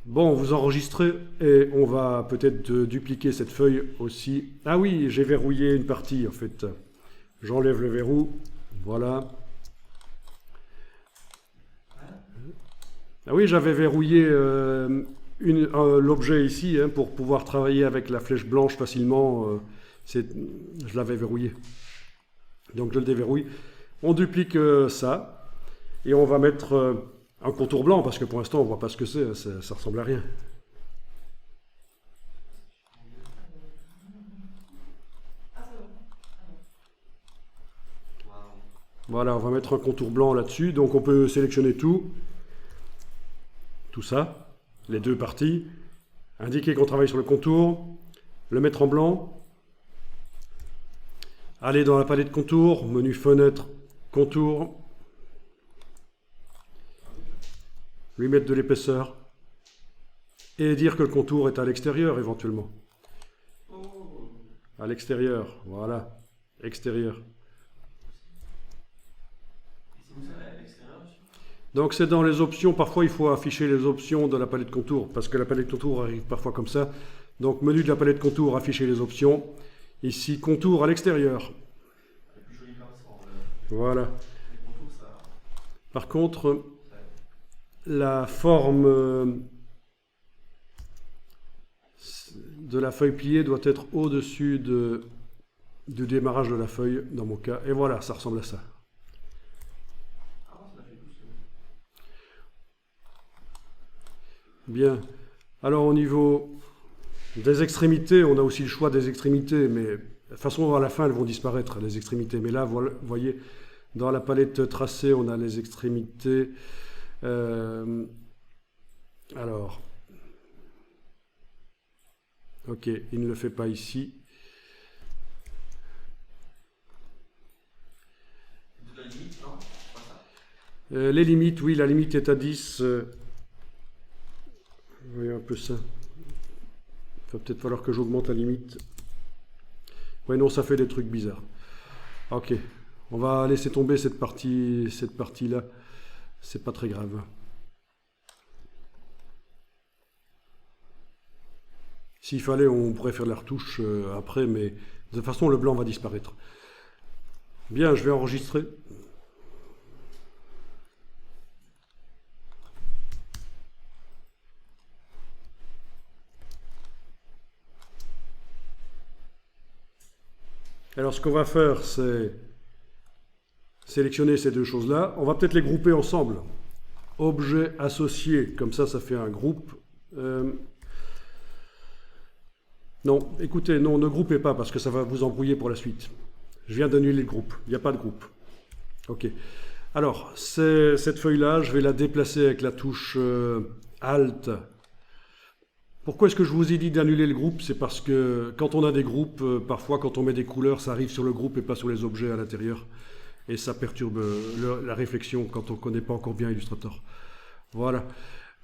Bon, vous enregistrez et on va peut-être dupliquer cette feuille aussi. Ah oui, j'ai verrouillé une partie en fait. J'enlève le verrou. Voilà. Ah oui, j'avais verrouillé l'objet ici hein, pour pouvoir travailler avec la flèche blanche facilement. Je l'avais verrouillé. Donc je le déverrouille. On duplique ça et on va mettre un contour blanc parce que pour l'instant on voit pas ce que c'est, ça ressemble à rien. Voilà, on va mettre un contour blanc là-dessus. Donc on peut sélectionner tout ça, les deux parties, indiquer qu'on travaille sur le contour, le mettre en blanc, aller dans la palette contour, menu fenêtre, contour, lui mettre de l'épaisseur et dire que le contour est à l'extérieur éventuellement. À l'extérieur, voilà, extérieur. Donc c'est dans les options, parfois il faut afficher les options de la palette contour, parce que la palette contour arrive parfois comme ça. Donc menu de la palette contour, afficher les options. Ici, contour à l'extérieur. Voilà. Par contre, la forme de la feuille pliée doit être au-dessus du démarrage de la feuille, dans mon cas. Et voilà, ça ressemble à ça. Bien. Alors au niveau des extrémités, on a aussi le choix des extrémités, mais de toute façon à la fin elles vont disparaître les extrémités. Mais là, vous voyez, dans la palette tracée, on a les extrémités. Alors, ok, il ne le fait pas ici. Les limites, oui, la limite est à 10. Vous voyez un peu ça. Il va peut-être falloir que j'augmente la limite. Oui, non, ça fait des trucs bizarres. Ok, on va laisser tomber cette partie-là. C'est pas très grave. S'il fallait, on pourrait faire la retouche après, mais de toute façon, le blanc va disparaître. Bien, je vais enregistrer. Alors ce qu'on va faire, c'est sélectionner ces deux choses-là. On va peut-être les grouper ensemble. Objet associé, comme ça, ça fait un groupe. Non, écoutez, non, ne groupez pas parce que ça va vous embrouiller pour la suite. Je viens d'annuler le groupe, il n'y a pas de groupe. Ok. Alors, cette feuille-là, je vais la déplacer avec la touche Alt. Pourquoi est-ce que je vous ai dit d'annuler le groupe? C'est parce que quand on a des groupes, parfois quand on met des couleurs, ça arrive sur le groupe et pas sur les objets à l'intérieur. Et ça perturbe la réflexion quand on ne connaît pas encore bien Illustrator. Voilà.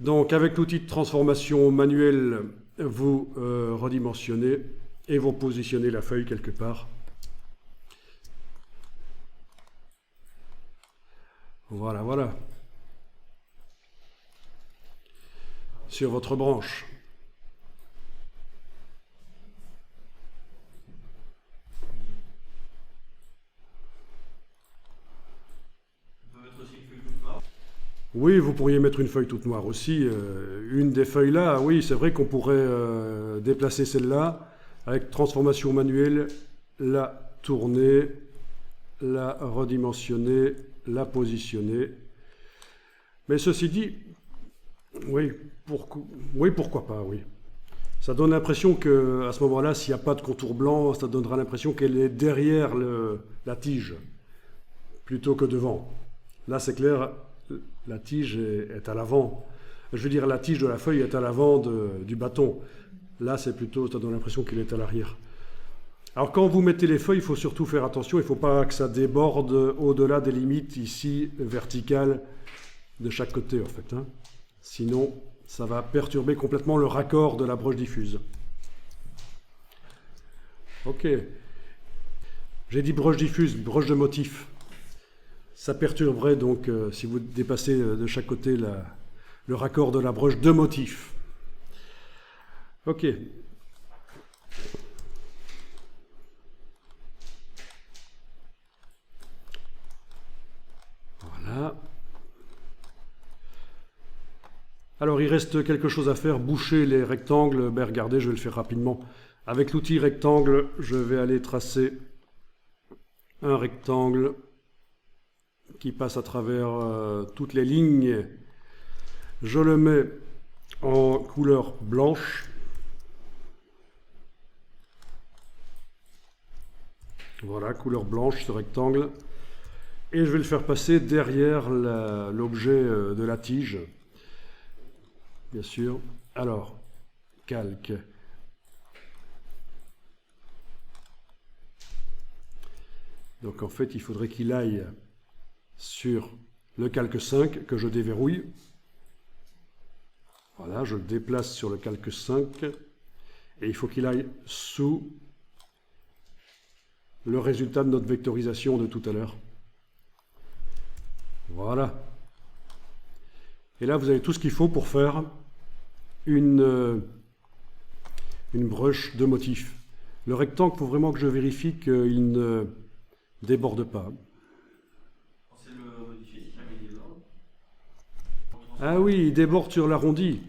Donc avec l'outil de transformation manuelle, vous redimensionnez et vous positionnez la feuille quelque part. Voilà, voilà. Sur votre branche. Oui, vous pourriez mettre une feuille toute noire aussi. Une des feuilles là, oui, c'est vrai qu'on pourrait déplacer celle-là avec transformation manuelle, la tourner, la redimensionner, la positionner. Mais ceci dit, oui, pourquoi pas, oui. Ça donne l'impression qu'à ce moment-là, s'il n'y a pas de contour blanc, ça donnera l'impression qu'elle est derrière la tige, plutôt que devant. Là, c'est clair. La tige est à l'avant. Je veux dire, la tige de la feuille est à l'avant du bâton. Là, c'est plutôt, ça donne l'impression qu'il est à l'arrière. Alors, quand vous mettez les feuilles, il faut surtout faire attention. Il ne faut pas que ça déborde au-delà des limites ici, verticales, de chaque côté, en fait. Hein. Sinon, ça va perturber complètement le raccord de la broche diffuse. Ok. J'ai dit broche diffuse, broche de motif. Ça perturberait donc, si vous dépassez de chaque côté le raccord de la broche de motif. Ok. Voilà. Alors, il reste quelque chose à faire, boucher les rectangles. Ben, regardez, je vais le faire rapidement. Avec l'outil rectangle, je vais aller tracer un rectangle qui passe à travers toutes les lignes. Je le mets en couleur blanche. Voilà, couleur blanche, ce rectangle. Et je vais le faire passer derrière l'objet de la tige. Bien sûr. Alors, calque. Donc en fait, il faudrait qu'il aille sur le calque 5 que je déverrouille. Voilà, je le déplace sur le calque 5 et il faut qu'il aille sous le résultat de notre vectorisation de tout à l'heure. Voilà. Et là, vous avez tout ce qu'il faut pour faire une brush de motif. Le rectangle, il faut vraiment que je vérifie qu'il ne déborde pas. Ah oui, il déborde sur l'arrondi.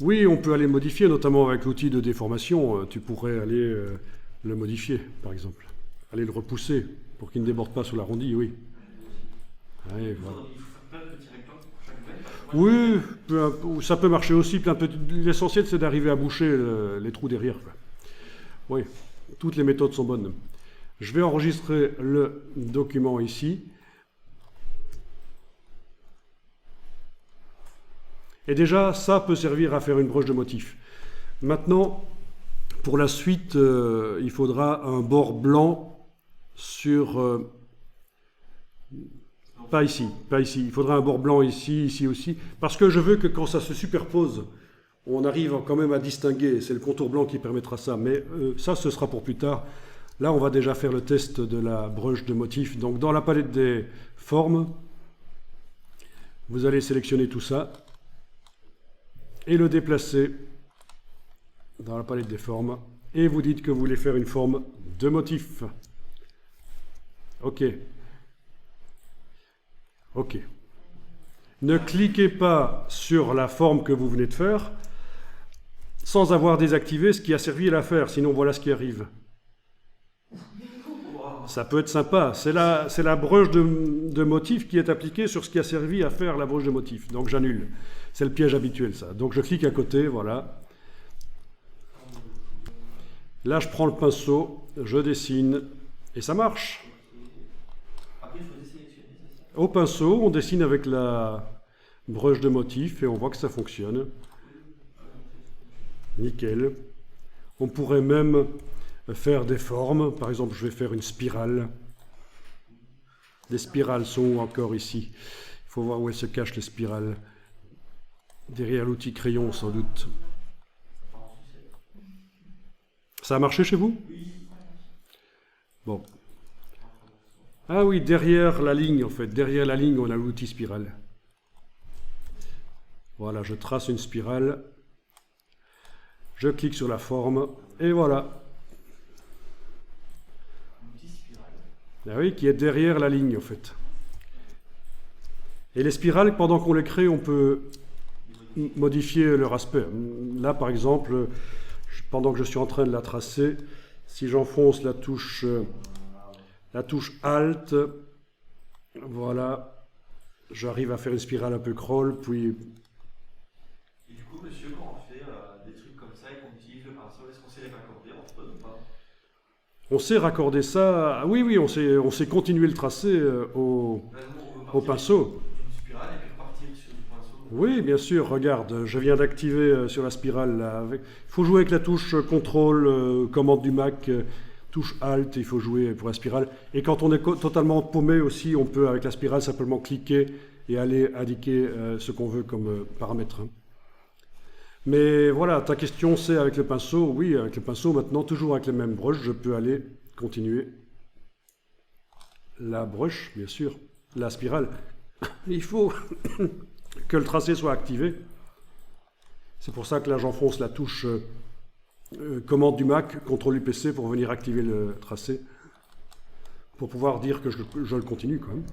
Oui, on peut aller modifier, notamment avec l'outil de déformation. Tu pourrais aller le modifier, par exemple. Aller le repousser pour qu'il ne déborde pas sur l'arrondi, oui. Ouais, voilà. Oui, ça peut marcher aussi. L'essentiel, c'est d'arriver à boucher les trous derrière, quoi. Oui, toutes les méthodes sont bonnes. Je vais enregistrer le document ici. Et déjà, ça peut servir à faire une broche de motif. Maintenant, pour la suite, il faudra un bord blanc sur... pas ici, pas ici. Il faudra un bord blanc ici, ici aussi. Parce que je veux que quand ça se superpose, on arrive quand même à distinguer. C'est le contour blanc qui permettra ça. Mais ça, ce sera pour plus tard. Là, on va déjà faire le test de la broche de motif. Donc, dans la palette des formes, vous allez sélectionner tout ça et le déplacer dans la palette des formes. Et vous dites que vous voulez faire une forme de motif. OK. OK. Ne cliquez pas sur la forme que vous venez de faire sans avoir désactivé ce qui a servi à la faire. Sinon, voilà ce qui arrive. Ça peut être sympa. C'est la broche de motif qui est appliquée sur ce qui a servi à faire la broche de motif. Donc j'annule. C'est le piège habituel, ça. Donc je clique à côté, voilà. Là, je prends le pinceau, je dessine, et ça marche. Après, il faut désélectionner, c'est ça? Au pinceau, on dessine avec la broche de motif, et on voit que ça fonctionne. Nickel. On pourrait même faire des formes. Par exemple, je vais faire une spirale. Les spirales sont encore ici. Il faut voir où elles se cachent, les spirales. Derrière l'outil crayon, sans doute. Ça a marché chez vous? Bon. Ah oui, derrière la ligne, en fait. Derrière la ligne, on a l'outil spirale. Voilà, je trace une spirale. Je clique sur la forme. Et voilà. Ah oui, qui est derrière la ligne, en fait. Et les spirales, pendant qu'on les crée, on peut modifier leur aspect. Là, par exemple, pendant que je suis en train de la tracer, si j'enfonce la touche Alt, voilà, j'arrive à faire une spirale un peu crawl, puis... Et du coup, monsieur, quand on fait des trucs comme ça et qu'on utilise le pinceau, est-ce qu'on sait les raccorder entre eux ou pas? On sait raccorder ça... Ah oui, oui, on sait continuer le tracé au pinceau. Oui, bien sûr, regarde, je viens d'activer sur la spirale. Il faut jouer avec la touche CTRL, commande du Mac, touche Alt, il faut jouer pour la spirale. Et quand on est totalement paumé aussi, on peut avec la spirale simplement cliquer et aller indiquer ce qu'on veut comme paramètre. Mais voilà, ta question c'est avec le pinceau. Oui, avec le pinceau, maintenant, toujours avec les mêmes brushes, je peux aller continuer. La brush, bien sûr, la spirale. Il faut... que le tracé soit activé. C'est pour ça que là j'enfonce la touche commande du Mac, contrôle du PC pour venir activer le tracé, pour pouvoir dire que je le continue quand même.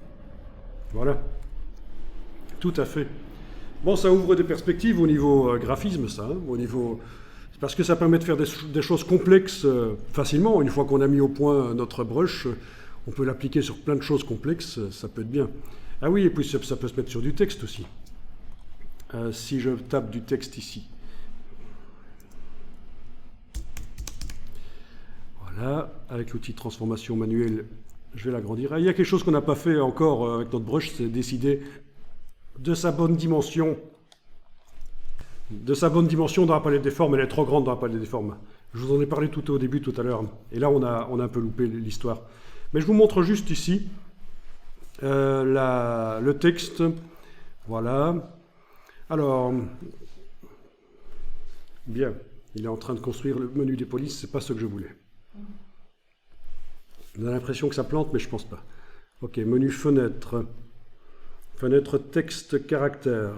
Voilà. Tout à fait. Bon, ça ouvre des perspectives au niveau graphisme, ça, hein, au niveau... Parce que ça permet de faire des choses complexes facilement. Une fois qu'on a mis au point notre brush, on peut l'appliquer sur plein de choses complexes, ça peut être bien. Ah oui, et puis ça peut se mettre sur du texte aussi. Si je tape du texte ici. Voilà, avec l'outil de transformation manuelle, je vais l'agrandir. Ah, il y a quelque chose qu'on n'a pas fait encore avec notre brush, c'est décider de sa bonne dimension. De sa bonne dimension dans la palette des formes. Elle est trop grande dans la palette des formes. Je vous en ai parlé tout au début, tout à l'heure. Et là, on a un peu loupé l'histoire. Mais je vous montre juste ici le texte. Voilà. Alors, bien. Il est en train de construire le menu des polices. C'est pas ce que je voulais. On a l'impression que ça plante, mais je pense pas. Ok, menu fenêtre. Fenêtre texte caractère.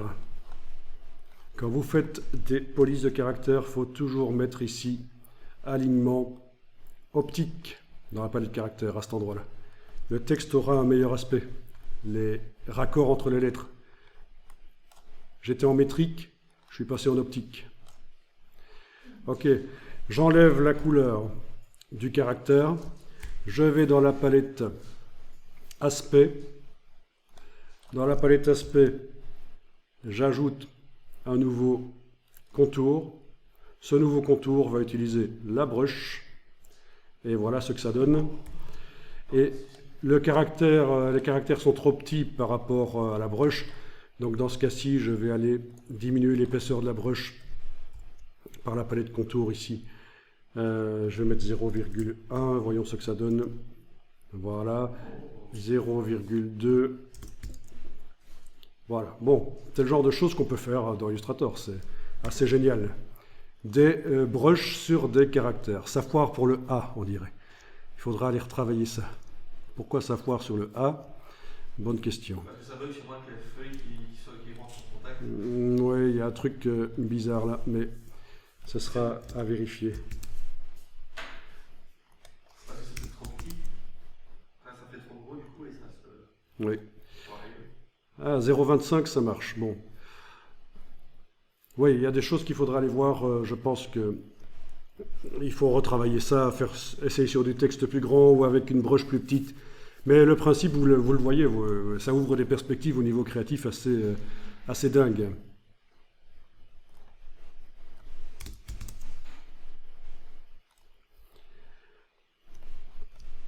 Quand vous faites des polices de caractère, il faut toujours mettre ici alignement optique dans la palette de caractère à cet endroit-là. Le texte aura un meilleur aspect. Les raccords entre les lettres. J'étais en métrique, je suis passé en optique. Ok, j'enlève la couleur du caractère. Je vais dans la palette aspect. Dans la palette aspect, j'ajoute un nouveau contour. Ce nouveau contour va utiliser la brush. Et voilà ce que ça donne. Et les caractères sont trop petits par rapport à la brush. Donc dans ce cas-ci, je vais aller diminuer l'épaisseur de la brush par la palette contour ici. Je vais mettre 0,1. Voyons ce que ça donne. Voilà. 0,2. Voilà, bon, c'est le genre de choses qu'on peut faire dans Illustrator, c'est assez génial. Des brushes sur des caractères. Ça foire pour le A, on dirait. Il faudra aller retravailler ça. Pourquoi ça foire sur le A? Bonne question. Ça bug chez moi avec les feuilles qui rentrent en contact. Oui, il y a un truc bizarre là, mais ce sera à vérifier. Parce que c'est trop petit. Enfin, ça fait trop gros du coup et ça se... Oui. Ah, 0,25, ça marche. Bon. Oui, il y a des choses qu'il faudra aller voir. Je pense que il faut retravailler ça, essayer sur du texte plus grand ou avec une brush plus petite. Mais le principe, vous le voyez, ça ouvre des perspectives au niveau créatif assez dingue.